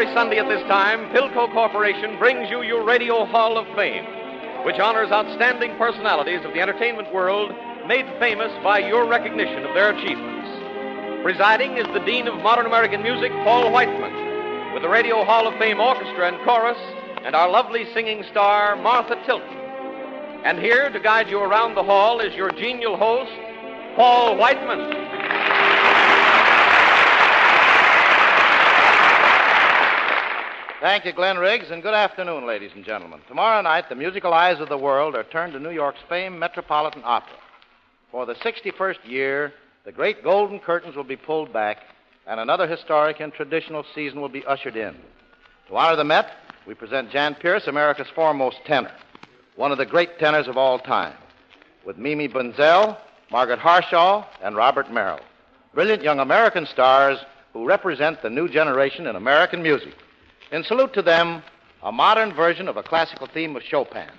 every Sunday at this time, PHILCO Corporation brings you your Radio Hall of Fame, which honors outstanding personalities of the entertainment world made famous by your recognition of their achievements. Presiding is the Dean of Modern American Music, Paul Whiteman, with the Radio Hall of Fame Orchestra and Chorus, and our lovely singing star, Martha Tilton. And here to guide you around the hall is your genial host, Paul Whiteman. Thank you, Glenn Riggs, and good afternoon, ladies and gentlemen. Tomorrow night, the musical eyes of the world are turned to New York's famed Metropolitan Opera. For the 61st year, the great golden curtains will be pulled back, and another historic and traditional season will be ushered in. To honor the Met, we present Jan Peerce, America's foremost tenor, one of the great tenors of all time, with Mimi Bunzel, Margaret Harshaw, and Robert Merrill, brilliant young American stars who represent the new generation in American music. In salute to them, a modern version of a classical theme of Chopin.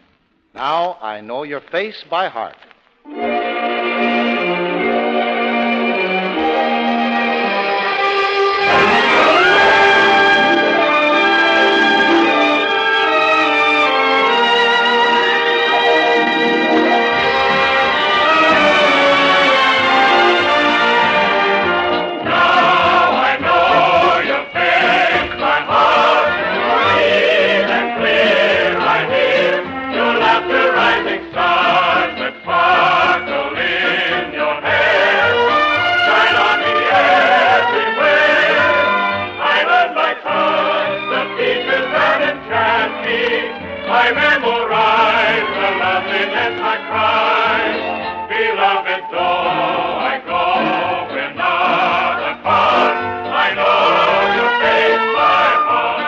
Now I Know Your Face by Heart. I memorize the loveliness I cry. Beloved, though I go, we're not apart. I know your face by heart.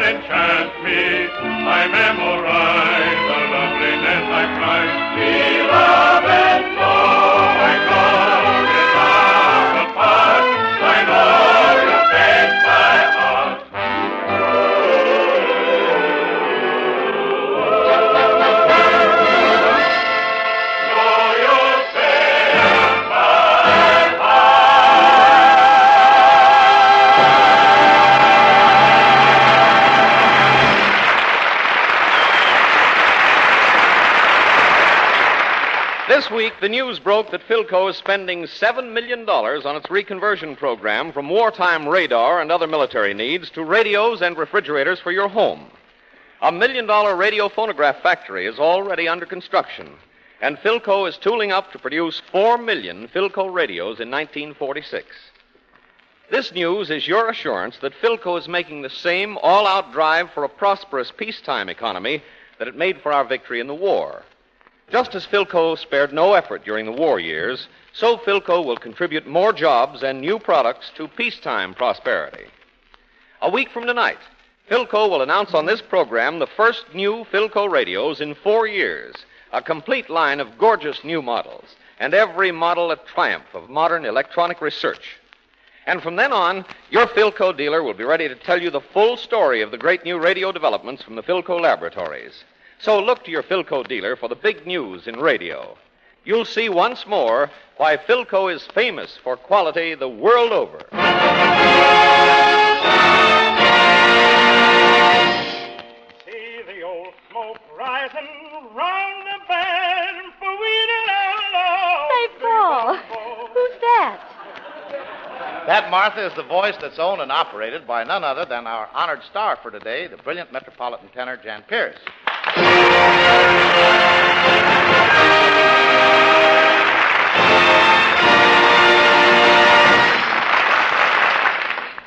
Enchant me, I memorize the loveliness I cry. Beloved, though I go, we're not apart. I know your face by heart. Know your face by heart. This week, the news broke that PHILCO is spending $7 million on its reconversion program from wartime radar and other military needs to radios and refrigerators for your home. A $1 million radio phonograph factory is already under construction, and PHILCO is tooling up to produce 4 million PHILCO radios in 1946. This news is your assurance that PHILCO is making the same all-out drive for a prosperous peacetime economy that it made for our victory in the war. Just as PHILCO spared no effort during the war years, so PHILCO will contribute more jobs and new products to peacetime prosperity. A week from tonight, PHILCO will announce on this program the first new PHILCO radios in 4 years, a complete line of gorgeous new models, and every model a triumph of modern electronic research. And from then on, your PHILCO dealer will be ready to tell you the full story of the great new radio developments from the PHILCO laboratories. So look to your PHILCO dealer for the big news in radio. You'll see once more why PHILCO is famous for quality the world over. See the old smoke rising round the bend for we to Say, Paul, who's that? That, Martha, is the voice that's owned and operated by none other than our honored star for today, the brilliant metropolitan tenor, Jan Peerce.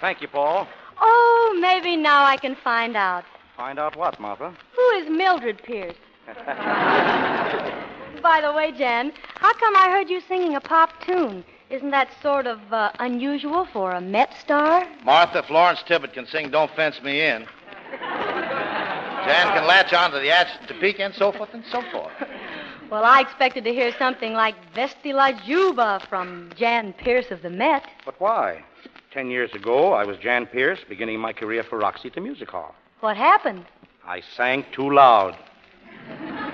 Thank you, Paul. Oh, maybe now I can find out. Find out what, Martha? Who is Mildred Pierce? By the way, Jan, how come I heard you singing a pop tune? Isn't that sort of unusual for a Met star? Martha, Florence Tibbett can sing Don't Fence Me In. Jan can latch on to the accent, Topeka, and so forth and so forth. Well, I expected to hear something like Vesti la Juba from Jan Pierce of the Met. But why? 10 years ago, I was Jan Pierce, beginning my career for Roxy to Music Hall. What happened? I sang too loud.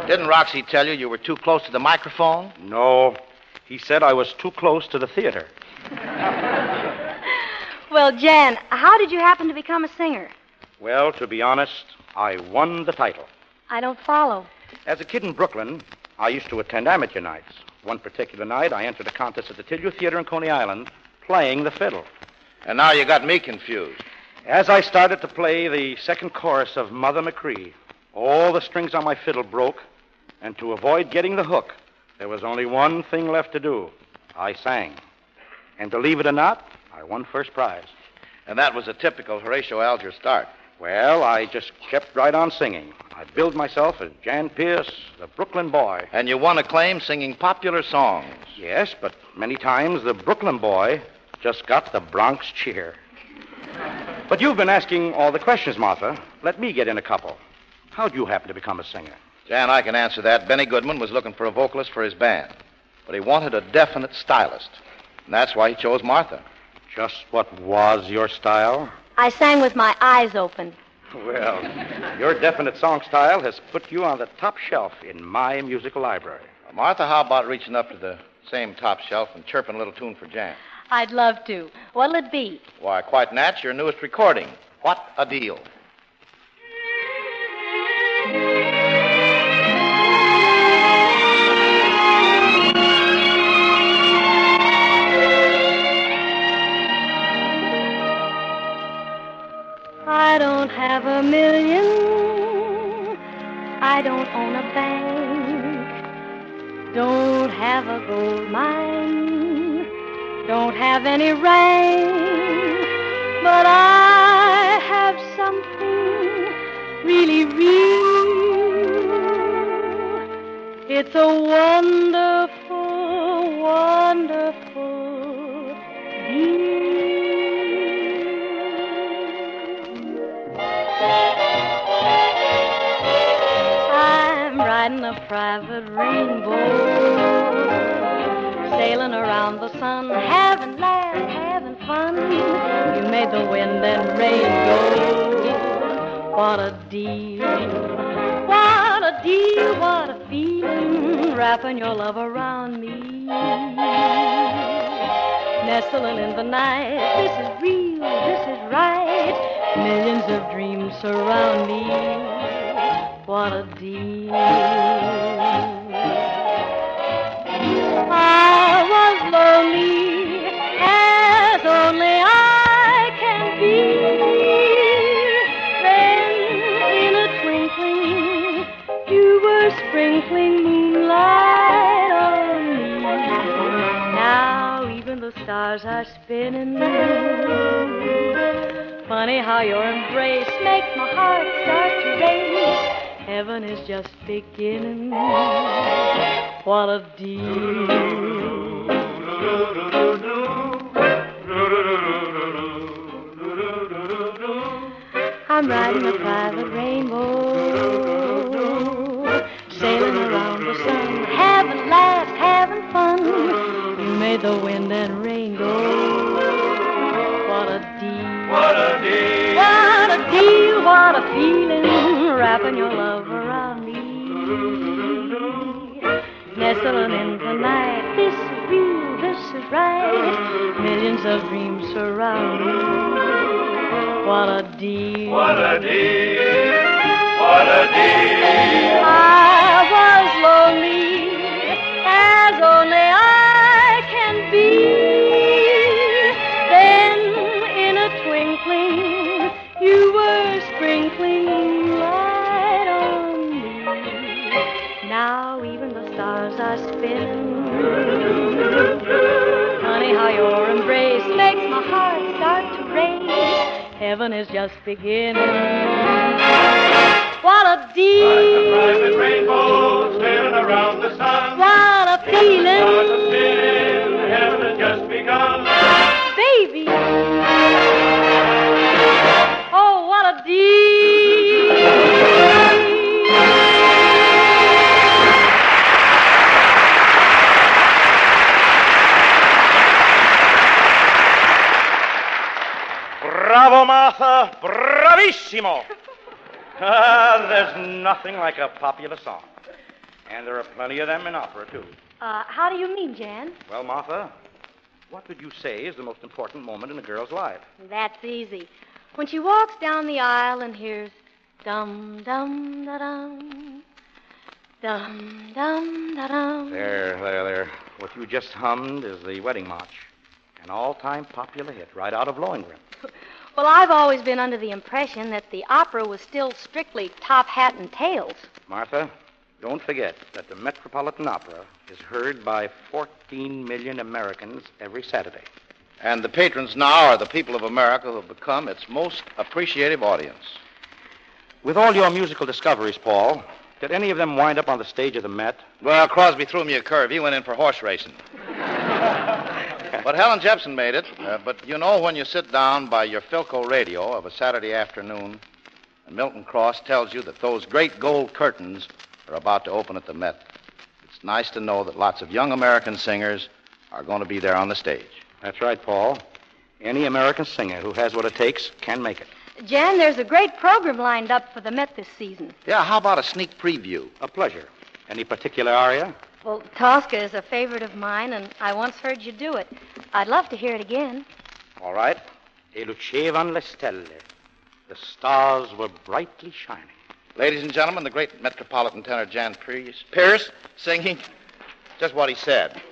Didn't Roxy tell you were too close to the microphone? No. He said I was too close to the theater. Well, Jan, how did you happen to become a singer? Well, to be honest, I won the title. I don't follow. As a kid in Brooklyn, I used to attend amateur nights. One particular night, I entered a contest at the Tillieu Theater in Coney Island, playing the fiddle. And now you got me confused. As I started to play the second chorus of Mother McCree, all the strings on my fiddle broke, and to avoid getting the hook, there was only one thing left to do. I sang. And believe it or not, I won first prize. And that was a typical Horatio Alger start. Well, I just kept right on singing. I billed myself as Jan Pierce, the Brooklyn boy. And you won acclaim singing popular songs. Yes, but many times the Brooklyn boy just got the Bronx cheer. But you've been asking all the questions, Martha. Let me get in a couple. How'd you happen to become a singer? Jan, I can answer that. Benny Goodman was looking for a vocalist for his band. But he wanted a definite stylist. And that's why he chose Martha. Just what was your style? I sang with my eyes open. Well, your definite song style has put you on the top shelf in my musical library. Martha, how about reaching up to the same top shelf and chirping a little tune for Jan? I'd love to. What'll it be? Why, quite nat, your newest recording. What a deal. I don't have a million. I don't own a bank. Don't have a gold mine. Don't have any rank. But I have something really real. It's a wonderful, wonderful deal. Riding a private rainbow, sailing around the sun, having laughs, having fun. You made the wind and rain go. What a deal, what a deal, what a feeling, wrapping your love around me, nestling in the night. This is real, this is right. Millions of dreams surround me. What a deal. I was lonely as only I can be. Then in a twinkling you were sprinkling moonlight on me. Now even the stars are spinning. Funny how your embrace makes my heart start to race. Heaven is just beginning. What a deal. I'm riding a private rainbow, sailing around the sun, having laughs, having fun. You made the wind and rain go. What a deal. What a deal. What a deal, what a feeling, wrapping your love around me, nestling in the night. This is real, this is right. Millions of dreams surround me. What a deal. What a deal. What a deal. I was lonely as only I can be. Then in a twinkling you were sprinkling light on me. Now even the stars are spinning. Funny how your embrace makes my heart start to race. heaven is just beginning. What a deal! Like the private rainbow sailing around the sun. What a feeling! What a feeling, heaven has just begun. Baby! Oh, what a deal! Bravo, Martha. Bravissimo. There's nothing like a popular song. And there are plenty of them in opera, too. How do you mean, Jan? Well, Martha, what would you say is the most important moment in a girl's life? That's easy. When she walks down the aisle and hears dum dum da dum, dum dum da dum. There. What you just hummed is the wedding march. An all-time popular hit right out of Lohengrin. Well, I've always been under the impression that the opera was still strictly top hat and tails. Martha, don't forget that the Metropolitan Opera is heard by 14 million Americans every Saturday. And the patrons now are the people of America who have become its most appreciative audience. With all your musical discoveries, Paul, did any of them wind up on the stage of the Met? Well, Crosby threw me a curve. He went in for horse racing. But Helen Jepson made it. But you know, when you sit down by your PHILCO radio of a Saturday afternoon, and Milton Cross tells you that those great gold curtains are about to open at the Met, it's nice to know that lots of young American singers are going to be there on the stage. That's right, Paul. Any American singer who has what it takes can make it. Jan, there's a great program lined up for the Met this season. Yeah, how about a sneak preview? A pleasure. Any particular aria? Well, Tosca is a favorite of mine, and I once heard you do it. I'd love to hear it again. All right. E lucevan le stelle. The stars were brightly shining. Ladies and gentlemen, the great metropolitan tenor Jan Pierce singing just what he said.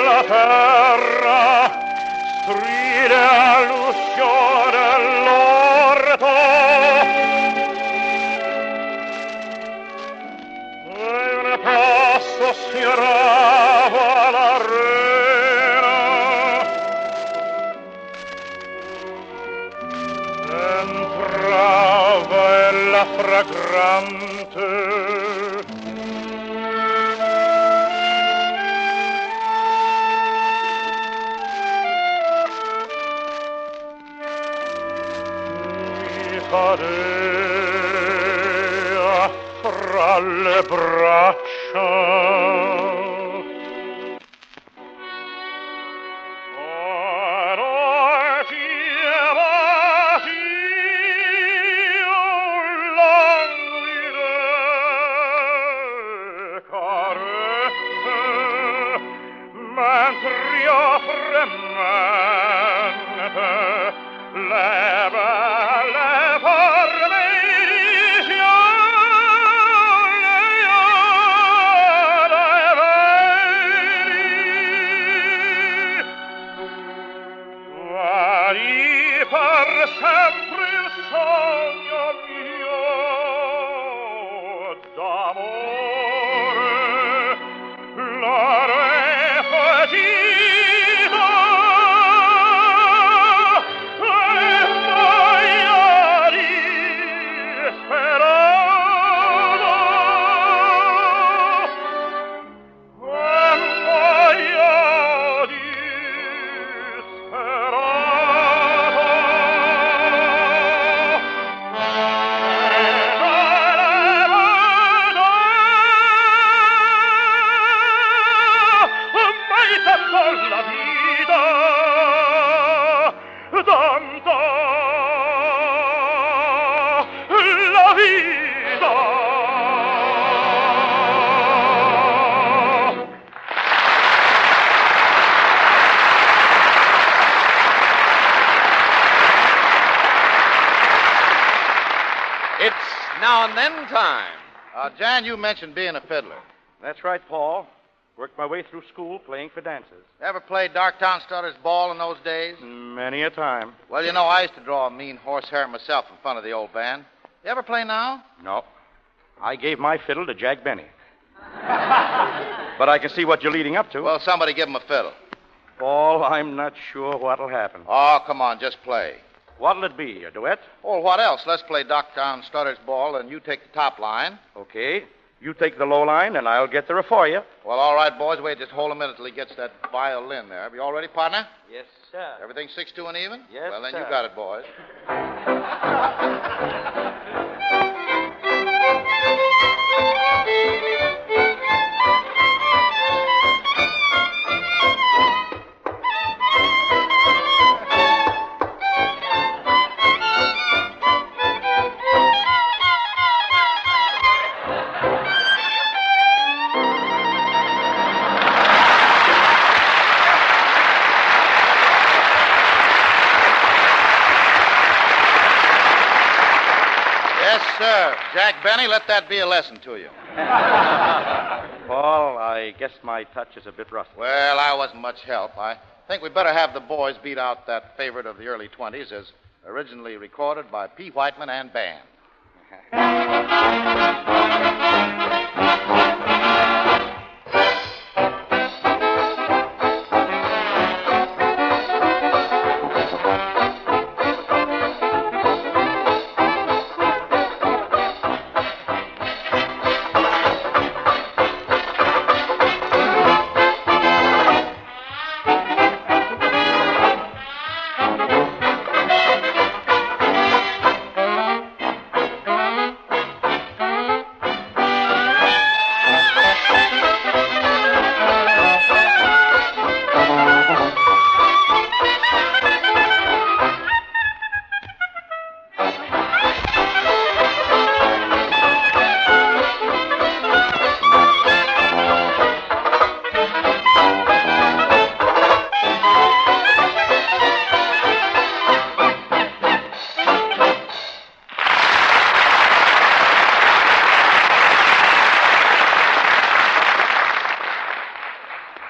la terra, strile all'uscio dell'orto. E un passo sfiorava l'arena, entrava ella fragrante. Cadea fra le braccia. Ora chiamati languide carezze, mentre io fremente leva sempre il sogno mio d'amore, la It's now and then time. Jan, you mentioned being a fiddler. That's right, Paul. Worked my way through school playing for dances. Ever played Darktown Strutter's Ball in those days? Many a time. Well, you know, I used to draw a mean horsehair myself in front of the old band. You ever play now? No. I gave my fiddle to Jack Benny. But I can see what you're leading up to. Well, somebody give him a fiddle. Paul, I'm not sure what'll happen. Oh, come on, just play. What'll it be, a duet? Oh, what else? Let's play Darktown Strutter's Ball, and you take the top line. Okay. You take the low line, and I'll get there for you. Well, all right, boys. Wait, just hold a minute till he gets that violin there. You all ready, partner? Yes, sir. Everything 6-2 and even? Yes, Well, then sir. you got it, boys. Yes, sir. Jack Benny, let that be a lesson to you. Paul, I guess my touch is a bit rusty. Well, I wasn't much help. I think we better have the boys beat out that favorite of the early 20s as originally recorded by P. Whiteman and band.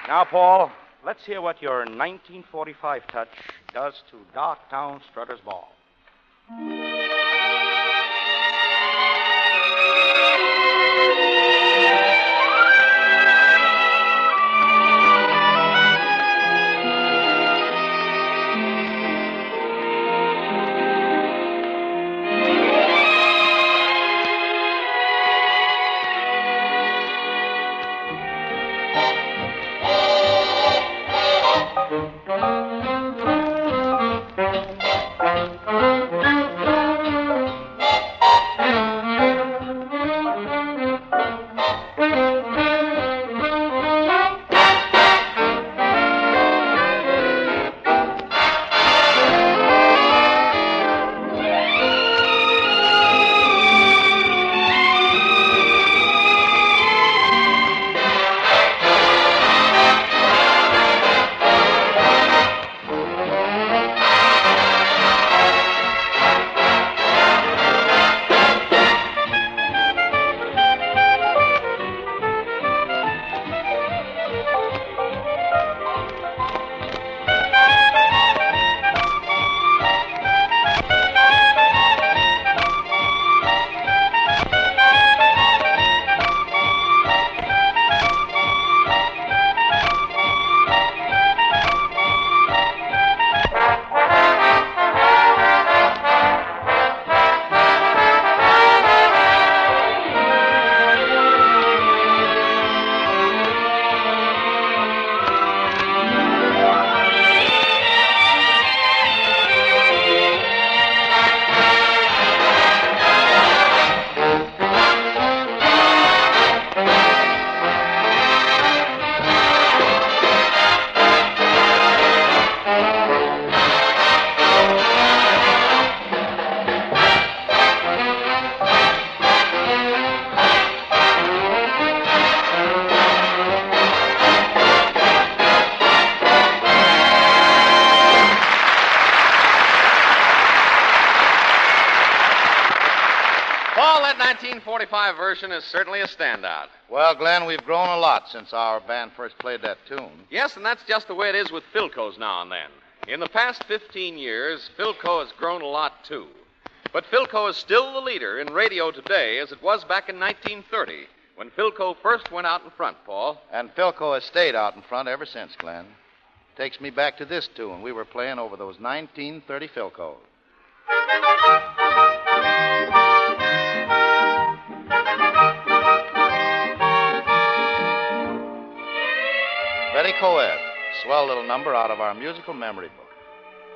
Now, Paul, let's hear what your 1945 touch does to Darktown Strutter's Ball. Paul, that 1945 version is certainly a standout. Well, Glenn, we've grown a lot since our band first played that tune. Yes, and that's just the way it is with PHILCOs now and then. In the past 15 years, PHILCO has grown a lot, too. But PHILCO is still the leader in radio today as it was back in 1930, when PHILCO first went out in front, Paul. And PHILCO has stayed out in front ever since, Glenn. Takes me back to this tune. We were playing over those 1930 PHILCOs. Betty Coed, swell little number out of our musical memory book.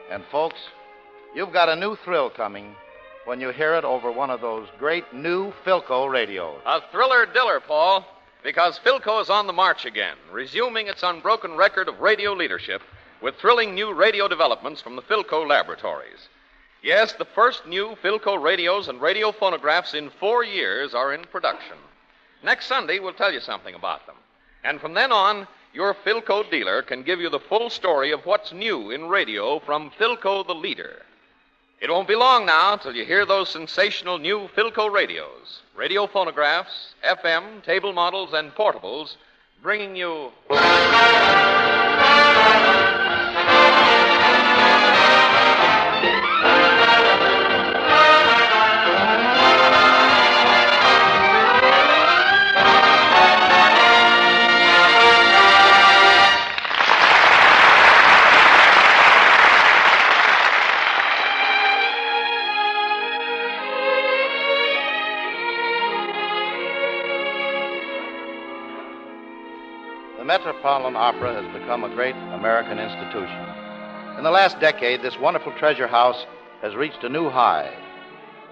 And folks, you've got a new thrill coming when you hear it over one of those great new PHILCO radios. A thriller diller, Paul, because PHILCO is on the march again, resuming its unbroken record of radio leadership with thrilling new radio developments from the PHILCO laboratories. Yes, the first new PHILCO radios and radio phonographs in 4 years are in production. Next Sunday, we'll tell you something about them. And from then on, your PHILCO dealer can give you the full story of what's new in radio from PHILCO the leader. It won't be long now till you hear those sensational new PHILCO radios, radio phonographs, FM, table models, and portables, bringing you... The Metropolitan Opera has become a great American institution. In the last decade, this wonderful treasure house has reached a new high.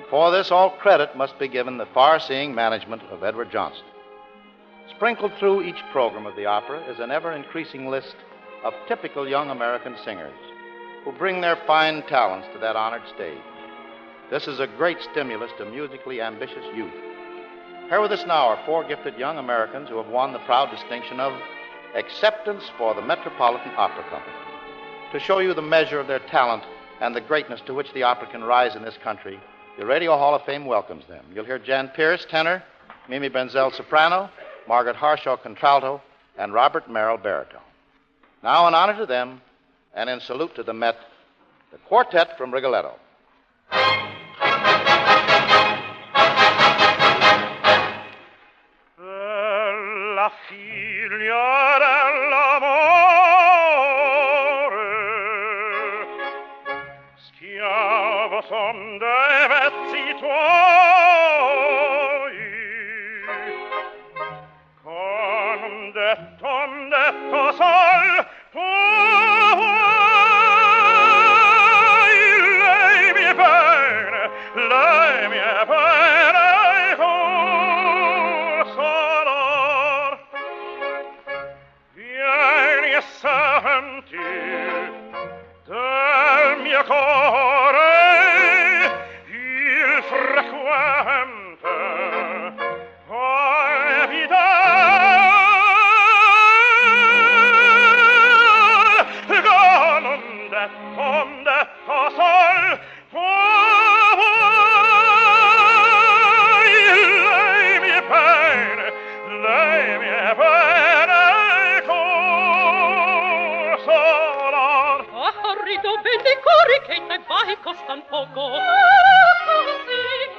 For this, all credit must be given the far-seeing management of Edward Johnston. Sprinkled through each program of the opera is an ever-increasing list of typical young American singers who bring their fine talents to that honored stage. This is a great stimulus to musically ambitious youth. Here with us now are 4 gifted young Americans who have won the proud distinction of Acceptance for the Metropolitan Opera Company. To show you the measure of their talent and the greatness to which the opera can rise in this country, the Radio Hall of Fame welcomes them. You'll hear Jan Pierce, tenor, Mimi Benzel, soprano, Margaret Harshaw, contralto, and Robert Merrill, baritone. Now, in honor to them, and in salute to the Met, the quartet from Rigoletto. La figlia dell'amore, schiavo son dei vezzi tuoi, con un detto sol, puoi, lei mi è bene, lei mi è bene, senti del mio cuore il frequente evidente con un detto sol puoi lei mi è bene lei mi è bene dove decori che te vai costan poco così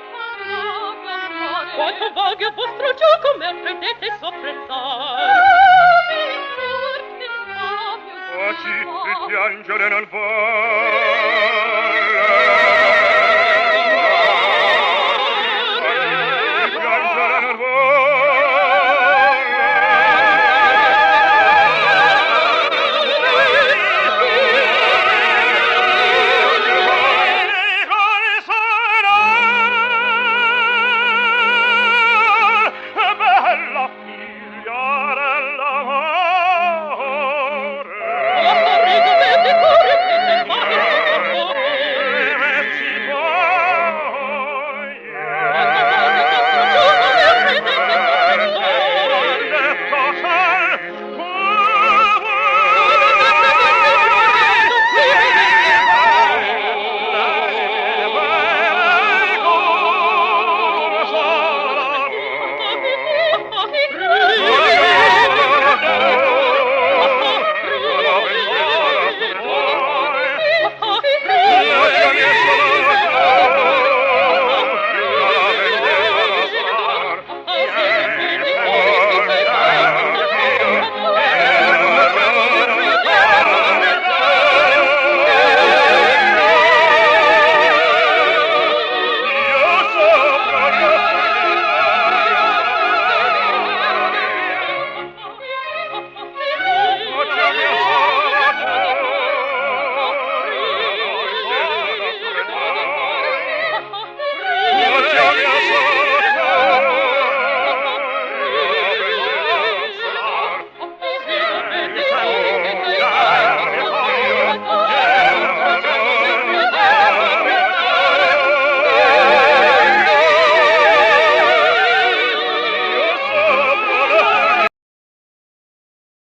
quanto valga il vostro gioco me prendete sopprezzar oggi il piangere non va